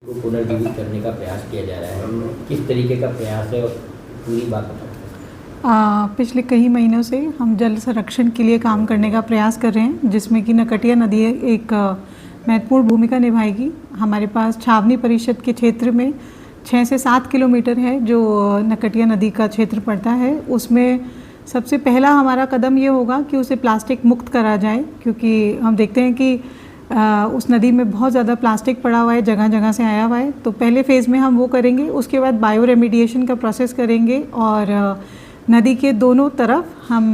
को पुनर्जीवित करने का प्रयास किया जा रहा है, किस तरीके का प्रयास है और पूरी बात बताएं। पिछले कई महीनों से हम जल संरक्षण के लिए काम करने का प्रयास कर रहे हैं, जिसमें कि नकटिया नदी एक महत्वपूर्ण भूमिका निभाएगी। हमारे पास छावनी परिषद के क्षेत्र में 6 से 7 किलोमीटर है जो नकटिया नदी का क्षेत्र पड़ता है। उसमें सबसे पहला हमारा कदम ये होगा कि उसे प्लास्टिक मुक्त करा जाए, क्योंकि हम देखते हैं कि उस नदी में बहुत ज़्यादा प्लास्टिक पड़ा हुआ है, जगह जगह से आया हुआ है। तो पहले फेज़ में हम वो करेंगे, उसके बाद बायो रेमिडिएशन का प्रोसेस करेंगे और नदी के दोनों तरफ हम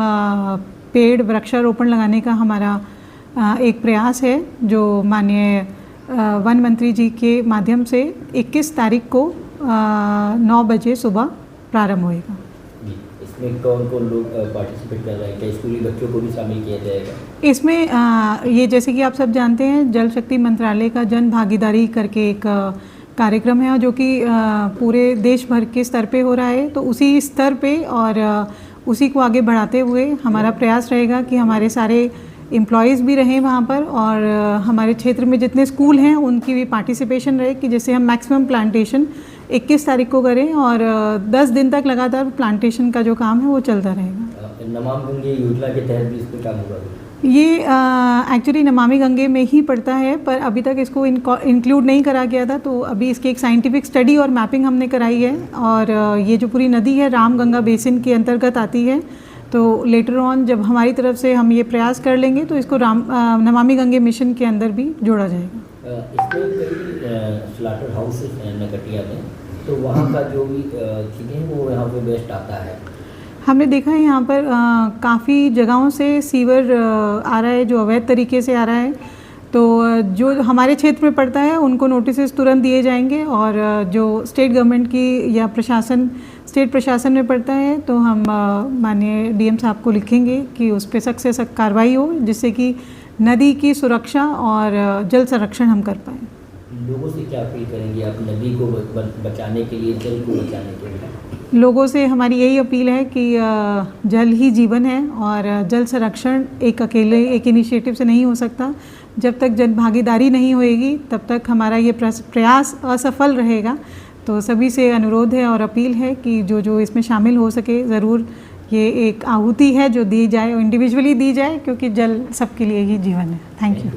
पेड़ वृक्षारोपण लगाने का हमारा एक प्रयास है, जो माननीय वन मंत्री जी के माध्यम से 21 तारीख को 9 बजे सुबह प्रारंभ होएगा। इसमें कौन कौन लोग पार्टिसिपेट कर रहे हैं? क्या स्कूली बच्चों को भी शामिल किया जाएगा? इसमें ये जैसे कि आप सब जानते हैं, जल शक्ति मंत्रालय का जन भागीदारी करके एक कार्यक्रम है जो कि पूरे देश भर के स्तर पे हो रहा है। तो उसी स्तर पे और उसी को आगे बढ़ाते हुए हमारा प्रयास रहेगा कि हमारे सारे एम्प्लॉयज़ भी रहें वहाँ पर और हमारे क्षेत्र में जितने स्कूल हैं उनकी भी पार्टिसिपेशन रहे, कि जैसे हम मैक्सिमम प्लांटेशन 21 तारीख को करें और 10 दिन तक लगातार प्लांटेशन का जो काम है वो चलता रहेगा। नमामि गंगे योजना के तहत भी इस पर काम होगा? ये एक्चुअली नमामि गंगे में ही पड़ता है, पर अभी तक इसको इंक्लूड नहीं करा गया था। तो अभी इसकी एक साइंटिफिक स्टडी और मैपिंग हमने कराई है और ये जो पूरी नदी है राम गंगा बेसिन के अंतर्गत आती है। तो लेटर ऑन जब हमारी तरफ से हम ये प्रयास कर लेंगे तो इसको नमामि गंगे मिशन के अंदर भी जोड़ा जाएगा। इसमें कई स्लाटर हाउस नकटिया में, तो वहाँ का जो भी चीज़ें हैं वो यहाँ पे बेस्ट आता है। हमने देखा है यहाँ पर काफ़ी जगहों से सीवर आ रहा है जो अवैध तरीके से आ रहा है। तो जो हमारे क्षेत्र में पड़ता है उनको नोटिस तुरंत दिए जाएंगे और जो स्टेट गवर्नमेंट की या स्टेट प्रशासन में पड़ता है तो हम माननीय डीएम साहब को लिखेंगे कि उस पर सख्त से सख्त कार्रवाई हो, जिससे कि नदी की सुरक्षा और जल संरक्षण हम कर पाएँ। लोगों से क्या अपील करेंगे आप नदी को बचाने के लिए, जल को बचाने के लिए? लोगों से हमारी यही अपील है कि जल ही जीवन है और जल संरक्षण एक अकेले एक इनिशिएटिव से नहीं हो सकता। जब तक जन भागीदारी नहीं होएगी तब तक हमारा ये प्रयास असफल रहेगा। तो सभी से अनुरोध है और अपील है कि जो इसमें शामिल हो सके ज़रूर ये एक आहुति है जो दी जाए और इंडिविजुअली दी जाए, क्योंकि जल सबके लिए ही जीवन है। Thank you.